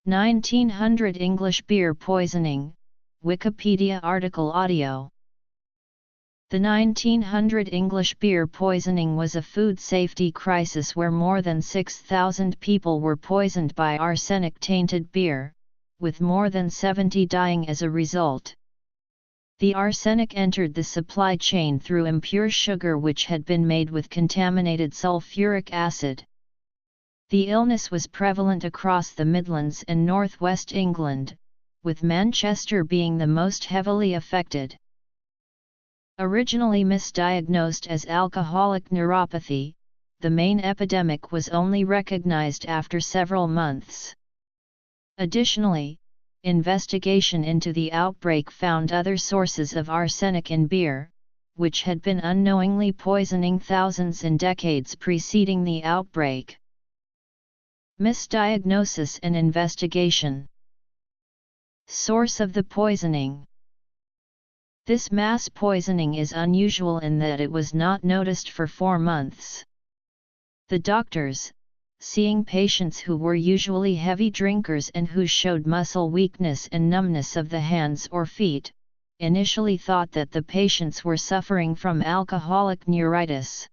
1900 English beer poisoning, Wikipedia article audio. The 1900 English beer poisoning was a food safety crisis where more than 6,000 people were poisoned by arsenic-tainted beer, with more than 70 dying as a result. The arsenic entered the supply chain through impure sugar which had been made with contaminated sulfuric acid. The illness was prevalent across the Midlands and northwest England, with Manchester being the most heavily affected. Originally misdiagnosed as alcoholic neuropathy, the main epidemic was only recognized after several months. Additionally, investigation into the outbreak found other sources of arsenic in beer, which had been unknowingly poisoning thousands in decades preceding the outbreak. Misdiagnosis and investigation. Source of the poisoning. This mass poisoning is unusual in that it was not noticed for 4 months. The doctors, seeing patients who were usually heavy drinkers and who showed muscle weakness and numbness of the hands or feet, initially thought that the patients were suffering from alcoholic neuritis.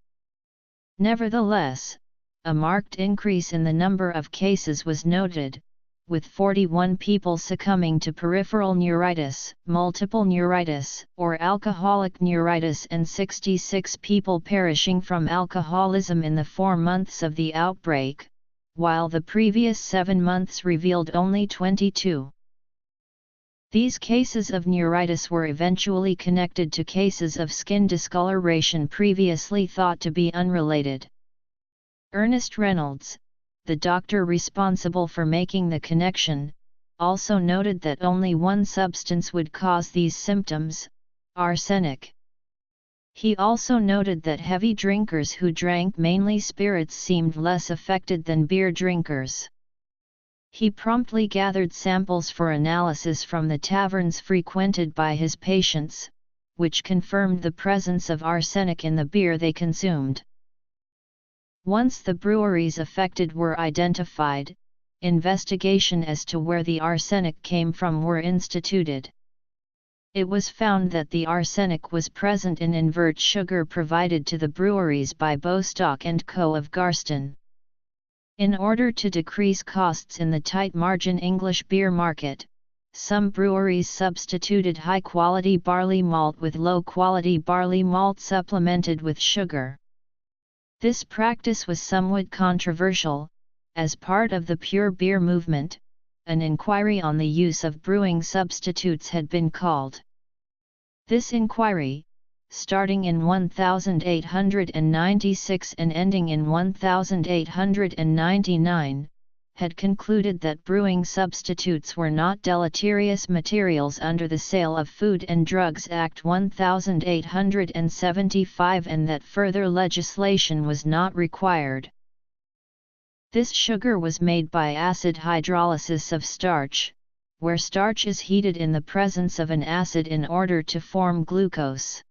Nevertheless, a marked increase in the number of cases was noted, with 41 people succumbing to peripheral neuritis, multiple neuritis, or alcoholic neuritis and 66 people perishing from alcoholism in the 4 months of the outbreak, while the previous 7 months revealed only 22. These cases of neuritis were eventually connected to cases of skin discoloration previously thought to be unrelated. Ernest Reynolds, the doctor responsible for making the connection, also noted that only one substance would cause these symptoms: arsenic. He also noted that heavy drinkers who drank mainly spirits seemed less affected than beer drinkers. He promptly gathered samples for analysis from the taverns frequented by his patients, which confirmed the presence of arsenic in the beer they consumed. Once the breweries affected were identified, investigation as to where the arsenic came from were instituted. It was found that the arsenic was present in invert sugar provided to the breweries by Bostock & Co. of Garston. In order to decrease costs in the tight-margin English beer market, some breweries substituted high-quality barley malt with low-quality barley malt supplemented with sugar. This practice was somewhat controversial. As part of the pure beer movement, an inquiry on the use of brewing substitutes had been called. This inquiry, starting in 1896 and ending in 1899, had concluded that brewing substitutes were not deleterious materials under the Sale of Food and Drugs Act 1875 and that further legislation was not required. This sugar was made by acid hydrolysis of starch, where starch is heated in the presence of an acid in order to form glucose.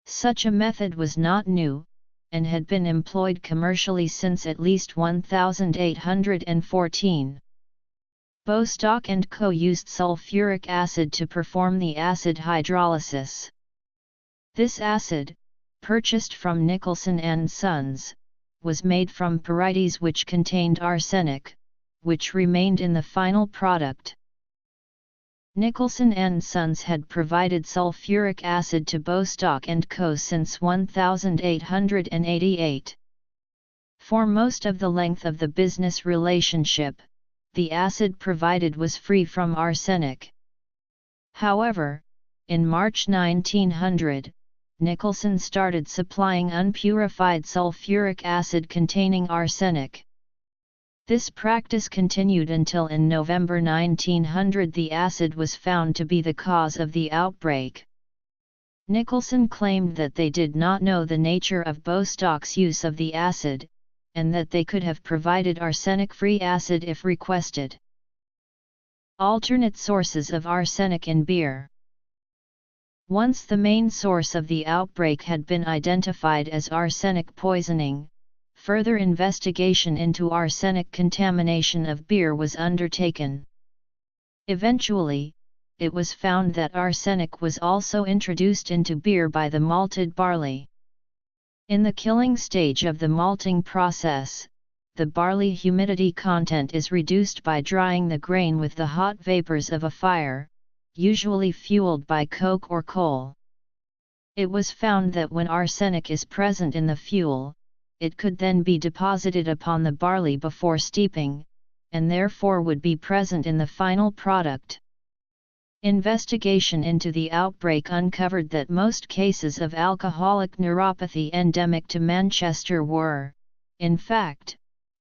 Such a method was not new, and had been employed commercially since at least 1814. Bostock & Co. used sulfuric acid to perform the acid hydrolysis. This acid, purchased from Nicholson & Sons, was made from pyrites which contained arsenic, which remained in the final product. Nicholson & Sons had provided sulfuric acid to Bostock & Co. since 1888. For most of the length of the business relationship, the acid provided was free from arsenic. However, in March 1900, Nicholson started supplying unpurified sulfuric acid containing arsenic. This practice continued until in November 1900 the acid was found to be the cause of the outbreak. Nicholson claimed that they did not know the nature of Bostock's use of the acid, and that they could have provided arsenic-free acid if requested. Alternate sources of arsenic in beer. Once the main source of the outbreak had been identified as arsenic poisoning, further investigation into arsenic contamination of beer was undertaken. Eventually, it was found that arsenic was also introduced into beer by the malted barley. In the killing stage of the malting process, the barley humidity content is reduced by drying the grain with the hot vapors of a fire, usually fueled by coke or coal. It was found that when arsenic is present in the fuel, it could then be deposited upon the barley before steeping, and therefore would be present in the final product. Investigation into the outbreak uncovered that most cases of alcoholic neuropathy endemic to Manchester were, in fact,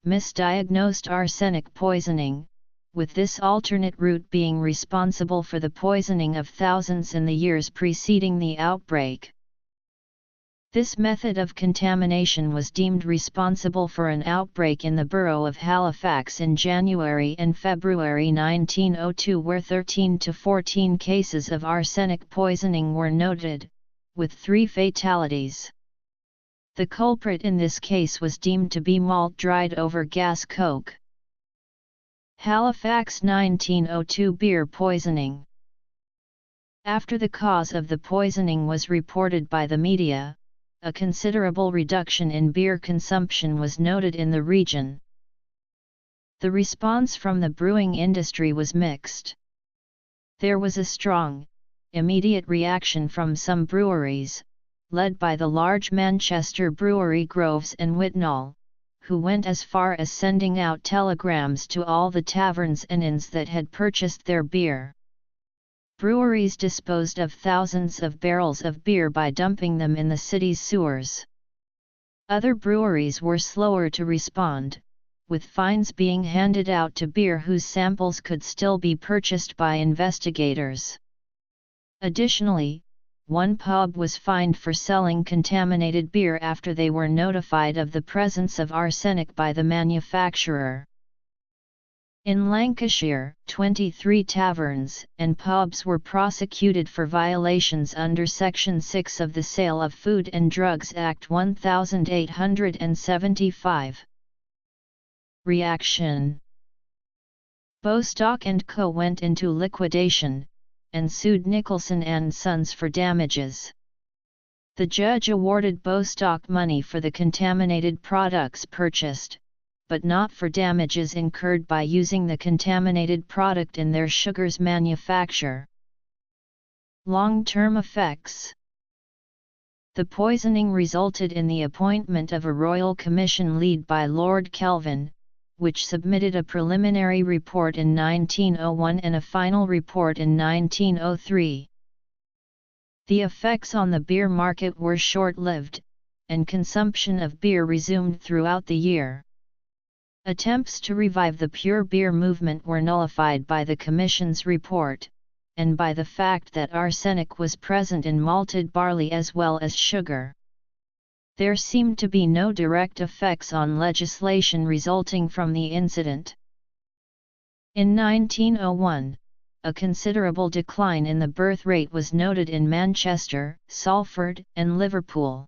misdiagnosed arsenic poisoning, with this alternate route being responsible for the poisoning of thousands in the years preceding the outbreak. This method of contamination was deemed responsible for an outbreak in the borough of Halifax in January and February 1902, where 13 to 14 cases of arsenic poisoning were noted, with 3 fatalities. The culprit in this case was deemed to be malt dried over gas coke. Halifax 1902 beer poisoning. After the cause of the poisoning was reported by the media, a considerable reduction in beer consumption was noted in the region. The response from the brewing industry was mixed. There was a strong, immediate reaction from some breweries, led by the large Manchester brewery Groves and Whitnall, who went as far as sending out telegrams to all the taverns and inns that had purchased their beer. Breweries disposed of thousands of barrels of beer by dumping them in the city's sewers. Other breweries were slower to respond, with fines being handed out to beer whose samples could still be purchased by investigators. Additionally, one pub was fined for selling contaminated beer after they were notified of the presence of arsenic by the manufacturer. In Lancashire, 23 taverns and pubs were prosecuted for violations under Section 6 of the Sale of Food and Drugs Act 1875. Reaction. Bostock & Co. went into liquidation, and sued Nicholson and Sons for damages. The judge awarded Bostock money for the contaminated products purchased, but not for damages incurred by using the contaminated product in their sugars manufacture. Long-term effects. The poisoning resulted in the appointment of a royal commission led by Lord Kelvin, which submitted a preliminary report in 1901 and a final report in 1903. The effects on the beer market were short-lived, and consumption of beer resumed throughout the year. Attempts to revive the pure beer movement were nullified by the Commission's report, and by the fact that arsenic was present in malted barley as well as sugar. There seemed to be no direct effects on legislation resulting from the incident. In 1901, a considerable decline in the birth rate was noted in Manchester, Salford, and Liverpool.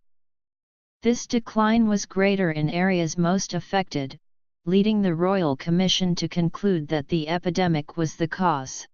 This decline was greater in areas most affected, leading the Royal Commission to conclude that the epidemic was the cause.